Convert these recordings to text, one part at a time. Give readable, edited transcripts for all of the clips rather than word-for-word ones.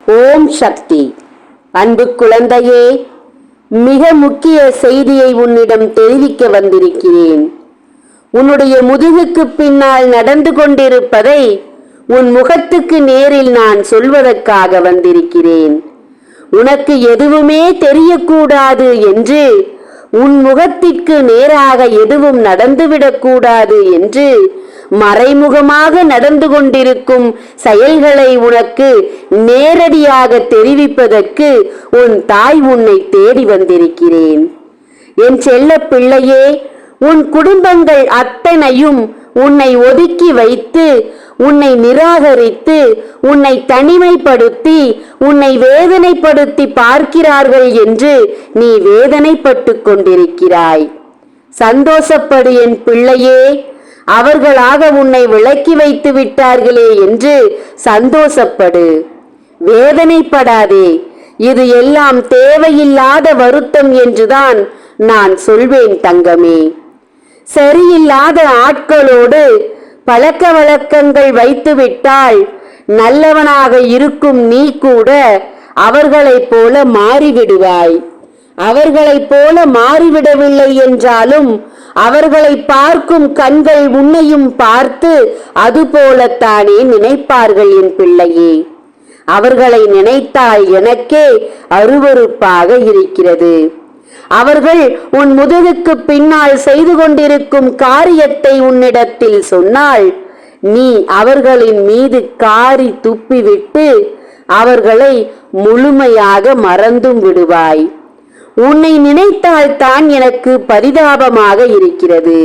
ஓம் சக்தி. அன்பு குழந்தையே, மிக முக்கிய செய்தியை உன்னிடம் தெரிவிக்க வந்திருக்கிறேன். உன்னுடைய முதுகுக்கு பின்னால் நடந்து கொண்டிருப்பதை உன் முகத்துக்கு நேரில் நான் சொல்வதற்காக வந்திருக்கிறேன். உனக்கு எதுவுமே தெரியக்கூடாது என்று, உன் முகத்திற்கு நேராக எதுவும் நடந்துவிடக்கூடாது என்று மறைமுகமாக நடந்து கொண்டிருக்கும் செயல்களை உனக்கு நேரடியாக தெரிவிப்பதற்கு உன் தாய் உன்னை தேடி வந்திருக்கிறேன். என் செல்ல பிள்ளையே, உன் குடும்பங்கள் அத்தனையும் உன்னை ஒதுக்கி வைத்து, உன்னை நிராகரித்து, உன்னை தனிமைப்படுத்தி, உன்னை வேதனைப்படுத்தி பார்க்கிறார்கள் என்று நீ வேதனைப்பட்டு கொண்டிருக்கிறாய். சந்தோஷப்படு என் பிள்ளையே. அவர்களாக உன்னை விலக்கி வைத்து விட்டார்களே என்று சந்தோஷப்படு. வேதனைப்படாதே. இது எல்லாம் தேவையில்லாத வருத்தம் என்றுதான் நான் சொல்வேன் தங்கமே. சரியில்லாத ஆட்களோடு பழக்க வழக்கங்கள் வைத்துவிட்டால் நல்லவனாக இருக்கும் நீ கூட அவர்களைப் போல மாறிவிடுவாய். அவர்களைப் போல மாறிவிடவில்லை என்றாலும் அவர்களை பார்க்கும் கண்கள் உன்னையும் பார்த்து அதுபோலத்தானே நினைப்பார்கள் என் பிள்ளையே. அவர்களை நினைத்தால் எனக்கே அருவருப்பாக இருக்கிறது. அவர்கள் உன் முதுகுக்கு பின்னால் செய்து கொண்டிருக்கும் காரியத்தை உன்னிடத்தில் சொன்னால் நீ அவர்களின் மீது காரி துப்பிவிட்டு அவர்களை முழுமையாக மறந்தும் விடுவாய். உன்னை நினைத்தால் தான் எனக்கு பரிதாபமாக இருக்கிறது.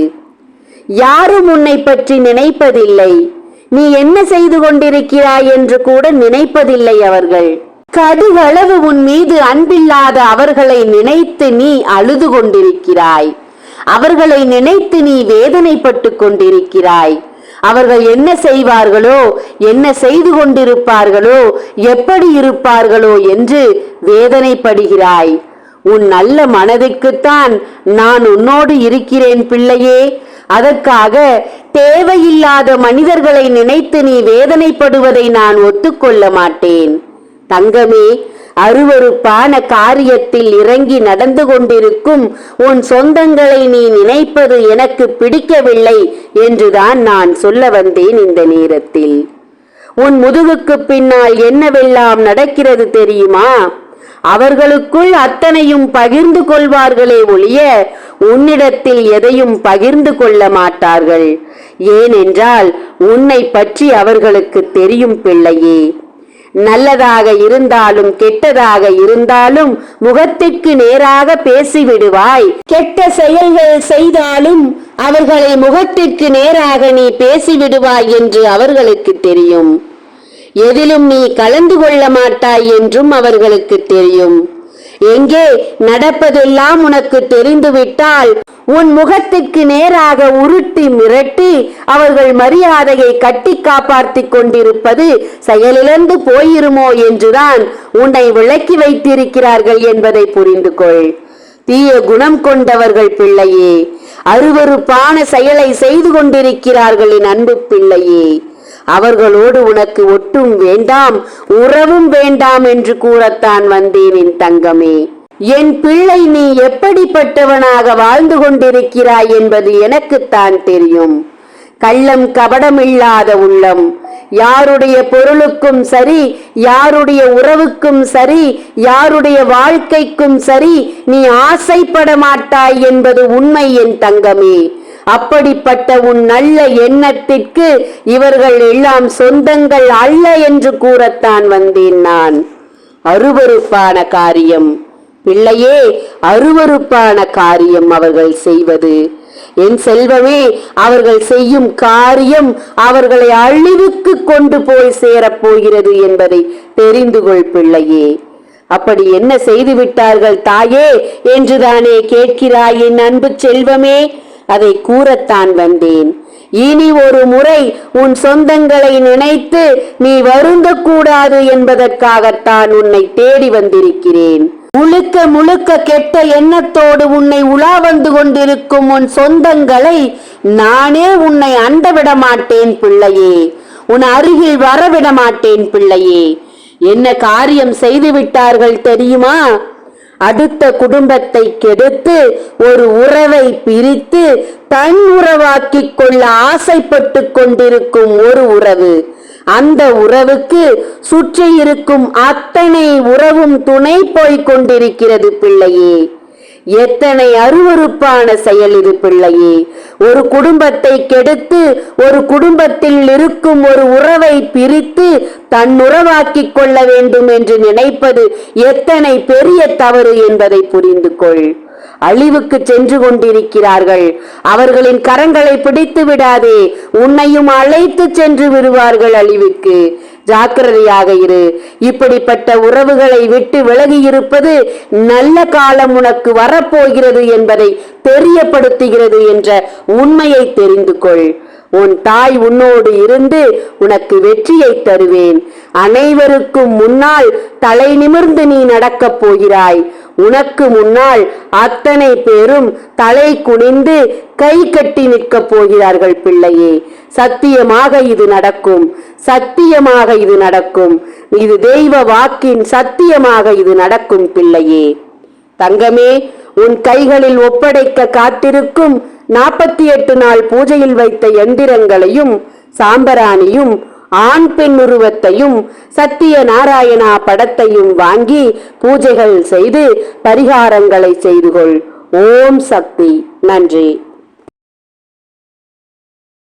யாரும் உன்னை பற்றி நினைப்பதில்லை. நீ என்ன செய்து கொண்டிருக்கிறாய் என்று கூட நினைப்பதில்லை அவர்கள். கடுகளவு உன் மீது அன்பில்லாத அவர்களை நினைத்து நீ அழுது கொண்டிருக்கிறாய். அவர்களை நினைத்து நீ வேதனைப்பட்டு கொண்டிருக்கிறாய். அவர்கள் என்ன செய்வார்களோ, என்ன செய்து கொண்டிருப்பார்களோ, எப்படி இருப்பார்களோ என்று வேதனைப்படுகிறாய். உன் நல்ல மனதுக்குத்தான் நான் உன்னோடு இருக்கிறேன் பிள்ளையே. அதற்காக தேவையில்லாத மனிதர்களை நினைத்து நீ வேதனைப்படுவதை நான் ஒத்துக்கொள்ள மாட்டேன் தங்கமே. அருவருப்பான காரியத்தில் இறங்கி நடந்து கொண்டிருக்கும் உன் சொந்தங்களை நீ நினைப்பது எனக்கு பிடிக்கவில்லை என்றுதான் நான் சொல்ல வந்தேன் இந்த நேரத்தில். உன் முதுகுக்கு பின்னால் என்னவெல்லாம் நடக்கிறது தெரியுமா? அவர்களுக்குள் அத்தனையும் பகிர்ந்து கொள்வார்களே ஒழிய உன்னிடத்தில் எதையும் பகிர்ந்து கொள்ள மாட்டார்கள். ஏனென்றால் உன்னை பற்றி அவர்களுக்கு தெரியும் பிள்ளையே. நல்லதாக இருந்தாலும் கெட்டதாக இருந்தாலும் முகத்திற்கு நேராக பேசிவிடுவாய். கெட்ட செயல்கள் செய்தாலும் அவர்களை முகத்திற்கு நேராக நீ பேசிவிடுவாய் என்று அவர்களுக்கு தெரியும். எதிலும் நீ கலந்து கொள்ள மாட்டாய் என்றும் அவர்களுக்கு தெரியும். எங்கே நடப்பதெல்லாம் உனக்கு தெரிந்துவிட்டால் உன் முகத்திற்கு நேராக உருட்டி மிரட்டி அவர்கள் மரியாதையை கட்டி காப்பாற்றி கொண்டிருப்பது செயலிழந்து போயிருமோ என்றுதான் உன்னை விலக்கி வைத்திருக்கிறார்கள் என்பதை புரிந்து கொள். தீய குணம் கொண்டவர்கள் பிள்ளையே. அருவருப்பான செயலை செய்து கொண்டிருக்கிறார்கள் என் அன்பு பிள்ளையே. அவர்களோடு உனக்கு ஒட்டும் வேண்டாம், உறவும் வேண்டாம் என்று கூறத்தான் வந்தேன் என் தங்கமே. என் பிள்ளை, நீ எப்படிப்பட்டவனாக வாழ்ந்து கொண்டிருக்கிறாய் என்பது எனக்குத்தான் தெரியும். கள்ளம் கபடமில்லாத உள்ளம். யாருடைய பொருளுக்கும் சரி, யாருடைய உறவுக்கும் சரி, யாருடைய வாழ்க்கைக்கும் சரி நீ ஆசைப்பட மாட்டாய் என்பது உண்மை என் தங்கமே. அப்படிப்பட்ட உன் நல்ல எண்ணத்திற்கு இவர்கள் எல்லாம் சொந்தங்கள் அல்ல என்று கூறத்தான் வந்தேன் நான். அருவருப்பான காரியம் பிள்ளையே, அருவருப்பான காரியம் அவர்கள் செய்வது. என் செல்வமே, அவர்கள் செய்யும் காரியம் அவர்களை அழிவுக்கு கொண்டு போய் சேரப்போகிறது என்பதை தெரிந்து கொள் பிள்ளையே. அப்படி என்ன செய்து விட்டார்கள் தாயே என்றுதானே கேட்கிறாய் என் அன்பு செல்வமே? அதை கூறத்தான் வந்தேன். இனி ஒரு முறை உன் சொந்தங்களை நினைத்து நீ வருந்தக்கூடாது என்பதற்காகத்தான் உன்னை தேடி வந்திருக்கிறேன். முழுக்க முழுக்க கெட்ட எண்ணத்தோடு உன்னை உலா வந்து கொண்டிருக்கும் உன் சொந்தங்களை நானே உன்னை அண்டவிட மாட்டேன் பிள்ளையே. உன் அருகில் வரவிட மாட்டேன் பிள்ளையே. என்ன காரியம் செய்து விட்டார்கள் தெரியுமா? அடுத்த குடும்பத்தை கெடுத்து ஒரு உறவை பிரித்து தன் உறவாக்கிக் கொள்ள ஆசைப்பட்டு கொண்டிருக்கும் ஒரு உறவு. அந்த உறவுக்கு சுற்றி இருக்கும் அத்தனை உறவும் துணை போய்க் கொண்டிருக்கிறது பிள்ளையே. எத்தனை அருவருப்பான செயல் இது பிள்ளையே. ஒரு குடும்பத்தை கெடுத்து ஒரு குடும்பத்தில் இருக்கும் ஒரு உறவை பிரித்து தன் உறவாக்கிக் கொள்ள வேண்டும் என்று நினைப்பது எத்தனை பெரிய தவறு என்பதை புரிந்து கொள். அழிவுக்கு சென்று கொண்டிருக்கிறார்கள். அவர்களின் கரங்களை பிடித்து விடாதே, உன்னையும் அழைத்து சென்று விடுவார்கள் அழிவுக்கு. ஜாக்கிரதையாக இரு. இப்படிப்பட்ட உறவுகளை விட்டு விலகி இருப்பது நல்ல காலம் உனக்கு வரப்போகிறது என்பதை தெரியப்படுத்துகிறது என்ற உண்மையை தெரிந்து கொள். உன் தாய் உன்னோடு இருந்து உனக்கு வெற்றியை தருவேன். அனைவருக்கும் முன்னால் தலை நிமிர்ந்து நீ நடக்கப் போகிறாய். உனக்கு முன்னால் அத்தனை பேரும் தலை குனிந்து கை கட்டி நிற்கப் போகிறார்கள் பிள்ளையே. சத்தியமாக இது நடக்கும், சத்தியமாக இது நடக்கும். இது தெய்வ வாக்கின் சத்தியமாக இது நடக்கும் பிள்ளையே. தங்கமே, உன் கைகளில் ஒப்படைக்க காத்திருக்கும் 48 நாள் பூஜையில் வைத்த எந்திரங்களையும் சாம்பராணியும் ஆண் பெண் உருவத்தையும் சத்திய நாராயணா படத்தையும் வாங்கி பூஜைகள் செய்து பரிகாரங்களை செய்து கொள். ஓம் சக்தி. நன்றி.